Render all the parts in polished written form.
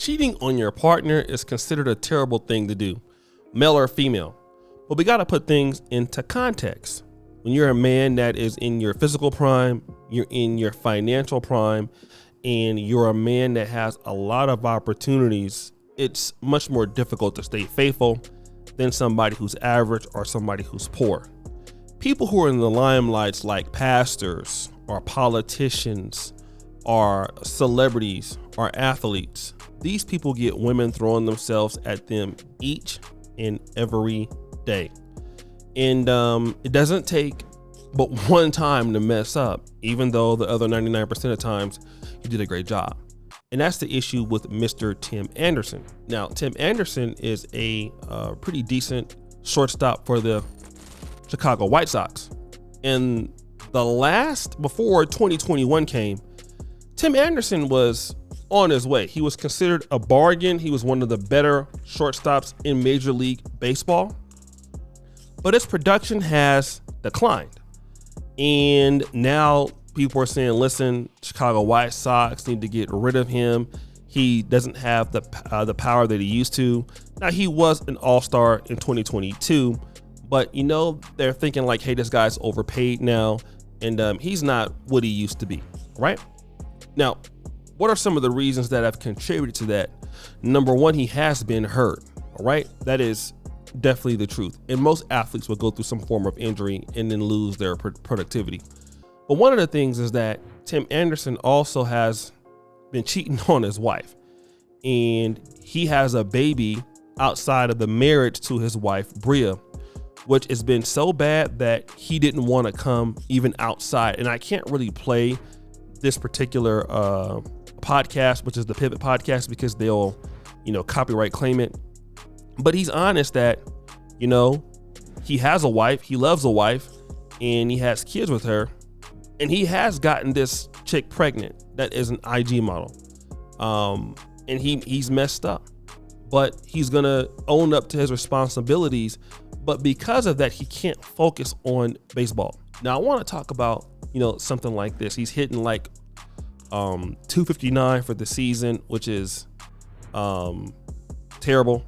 Cheating on your partner is considered a terrible thing to do, male or female. But we got to put things into context. When you're a man that is in your physical prime, you're in your financial prime, and you're a man that has a lot of opportunities, it's much more difficult to stay faithful than somebody who's average or somebody who's poor. People who are in the limelights like pastors or politicians or celebrities or athletes, these people get women throwing themselves at them each and every day. And it doesn't take but one time to mess up, even though the other 99% of times you did a great job. And that's the issue with Mr. Tim Anderson. Now, Tim Anderson is a pretty decent shortstop for the Chicago White Sox. And before 2021 came, Tim Anderson was on his way. He was considered a bargain. He was one of the better shortstops in Major League Baseball. But his production has declined. And now people are saying, listen, Chicago White Sox need to get rid of him. He doesn't have the power that he used to. Now, he was an all-star in 2022, but they're thinking like, hey, this guy's overpaid now, and he's not what he used to be, right? Now, what are some of the reasons that have contributed to that? Number one, he has been hurt, all right? That is definitely the truth. And most athletes will go through some form of injury and then lose their productivity. But one of the things is that Tim Anderson also has been cheating on his wife, and he has a baby outside of the marriage to his wife, Bria, which has been so bad that he didn't want to come even outside. And I can't really play this particular podcast, which is the Pivot Podcast, because they'll, copyright claim it. But he's honest that, he has a wife, he loves a wife, and he has kids with her. And he has gotten this chick pregnant that is an IG model. And he's messed up, but he's going to own up to his responsibilities. But because of that, he can't focus on baseball. Now, I want to talk about, something like this. He's hitting like 259 for the season, which is terrible.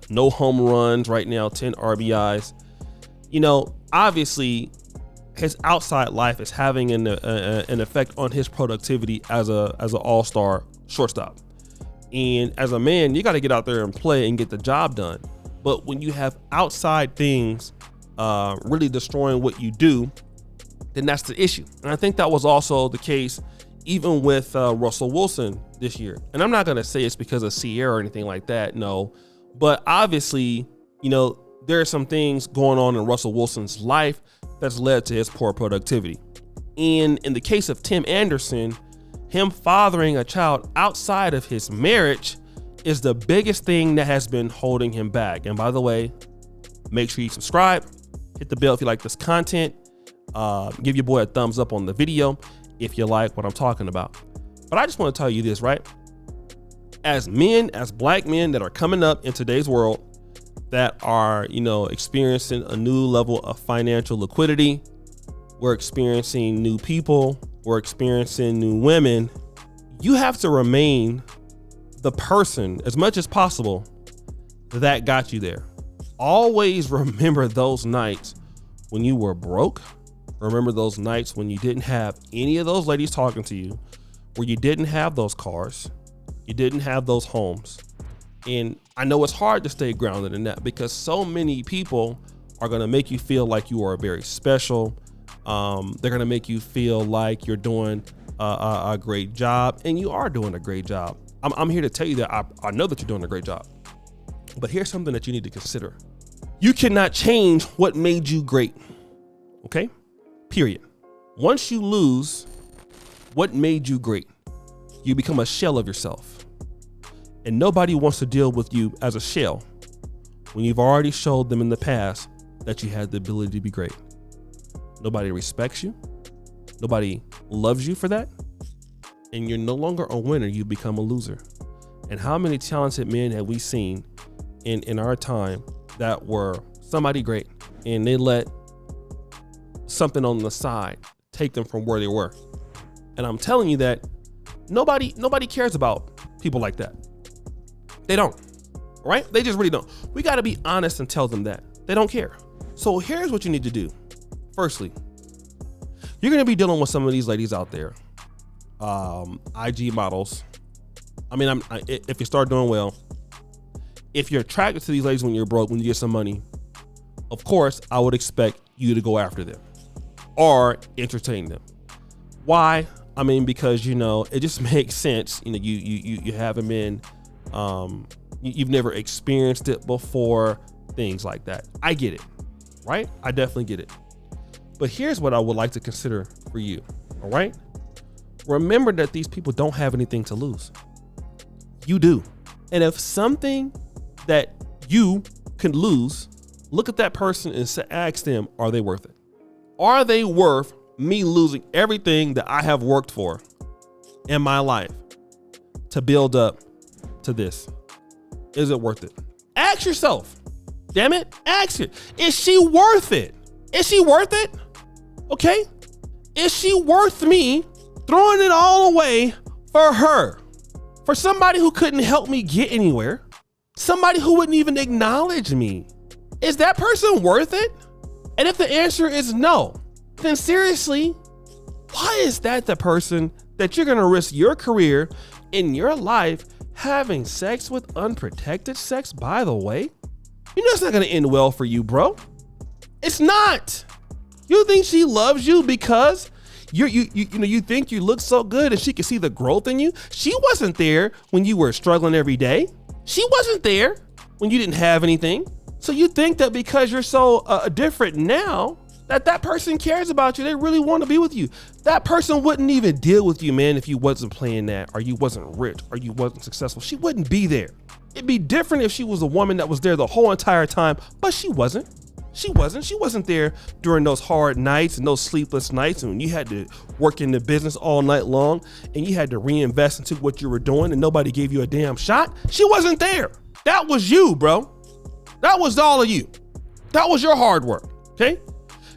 No home runs right now, 10 RBIs. Obviously, his outside life is having an effect on his productivity as an all-star shortstop. And as a man, you got to get out there and play and get the job done. But when you have outside things really destroying what you do, then that's the issue. And I think that was also the case even with Russell Wilson this year. And I'm not going to say it's because of Sierra or anything like that, no. But obviously, there are some things going on in Russell Wilson's life that's led to his poor productivity. And in the case of Tim Anderson, him fathering a child outside of his marriage is the biggest thing that has been holding him back. And by the way, make sure you subscribe, hit the bell if you like this content, give your boy a thumbs up on the video if you like what I'm talking about. But I just want to tell you this, right? As men, as black men that are coming up in today's world, that are, experiencing a new level of financial liquidity, we're experiencing new people, we're experiencing new women, you have to remain the person as much as possible that got you there. Always remember those nights when you were broke. Remember those nights when you didn't have any of those ladies talking to you, where you didn't have those cars, you didn't have those homes. And I know it's hard to stay grounded in that because so many people are going to make you feel like you are very special. They're going to make you feel like you're doing a great job, and you are doing a great job. I'm here to tell you that I know that you're doing a great job. But here's something that you need to consider. You cannot change what made you great. Okay? Period. Once you lose what made you great, you become a shell of yourself. And nobody wants to deal with you as a shell when you've already showed them in the past that you had the ability to be great. Nobody respects you. Nobody loves you for that. And you're no longer a winner, you become a loser. And how many talented men have we seen in our time that were somebody great and they let something on the side take them from where they were? And I'm telling you that nobody cares about people like that. They don't, right? They just really don't. We got to be honest and tell them that. They don't care. So here's what you need to do. Firstly, you're going to be dealing with some of these ladies out there, IG models. I mean, if you start doing well, if you're attracted to these ladies when you're broke, when you get some money, of course, I would expect you to go after them or entertain them. Why? I mean, because, you know, it just makes sense. You know, you haven't been, you've never experienced it before, things like that. I get it, right? I definitely get it. But here's what I would like to consider for you, all right? Remember that these people don't have anything to lose. You do. And if something that you can lose, look at that person and ask them, are they worth it? Are they worth me losing everything that I have worked for in my life to build up to this? Is it worth it? Ask yourself. Damn it. Ask it. Is she worth it? Is she worth it? Okay. Is she worth me throwing it all away for her? For somebody who couldn't help me get anywhere? Somebody who wouldn't even acknowledge me? Is that person worth it? And if the answer is no, then seriously, why is that the person that you're gonna risk your career in your life having sex with? Unprotected sex, by the way? You know it's not gonna end well for you, bro. It's not. You think she loves you because you think you look so good and she can see the growth in you? She wasn't there when you were struggling every day. She wasn't there when you didn't have anything. So you think that because you're so different now, that person cares about you. They really want to be with you. That person wouldn't even deal with you, man, if you wasn't playing that, or you wasn't rich, or you wasn't successful. She wouldn't be there. It'd be different if she was a woman that was there the whole entire time, but she wasn't. She wasn't there during those hard nights and those sleepless nights, and when you had to work in the business all night long and you had to reinvest into what you were doing and nobody gave you a damn shot. She wasn't there. That was you, bro. That was all of you. That was your hard work, okay?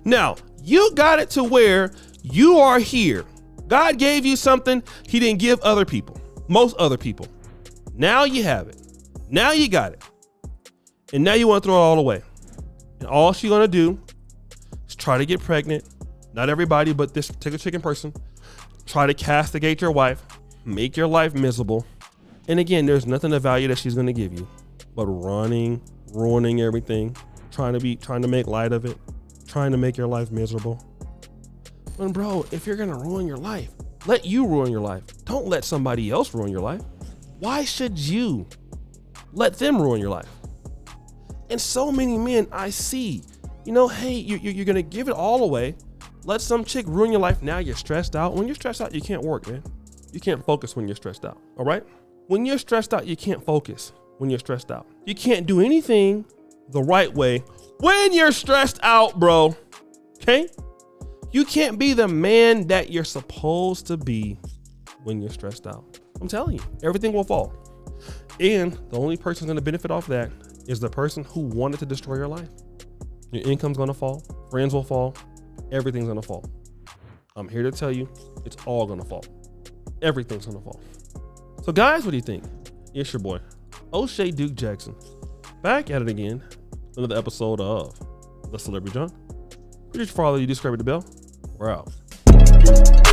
Now, you got it to where you are here. God gave you something he didn't give other people, most other people. Now you have it. Now you got it. And now you want to throw it all away. And all she's gonna do is try to get pregnant. Not everybody, but this particular chicken person. Try to castigate your wife, make your life miserable. And again, there's nothing of value that she's gonna give you, but ruining everything, trying to make light of it, trying to make your life miserable. And bro, if you're gonna ruin your life, let you ruin your life. Don't let somebody else ruin your life. Why should you let them ruin your life? And so many men I see, you know, hey, you're gonna give it all away. Let some chick ruin your life. Now you're stressed out. When you're stressed out, you can't work, man. You can't focus when you're stressed out, all right? When you're stressed out, you can't focus when you're stressed out. You can't do anything the right way when you're stressed out, bro, okay? You can't be the man that you're supposed to be when you're stressed out. I'm telling you, everything will fall. And the only person who's gonna benefit off that is the person who wanted to destroy your life. Your income's gonna fall, friends will fall, everything's gonna fall. I'm here to tell you, it's all gonna fall. Everything's gonna fall. So guys, what do you think? It's your boy, O'Shea Duke Jackson, back at it again. Another episode of The Celebrity Junk. Please follow, you subscribe to the bell. We're out.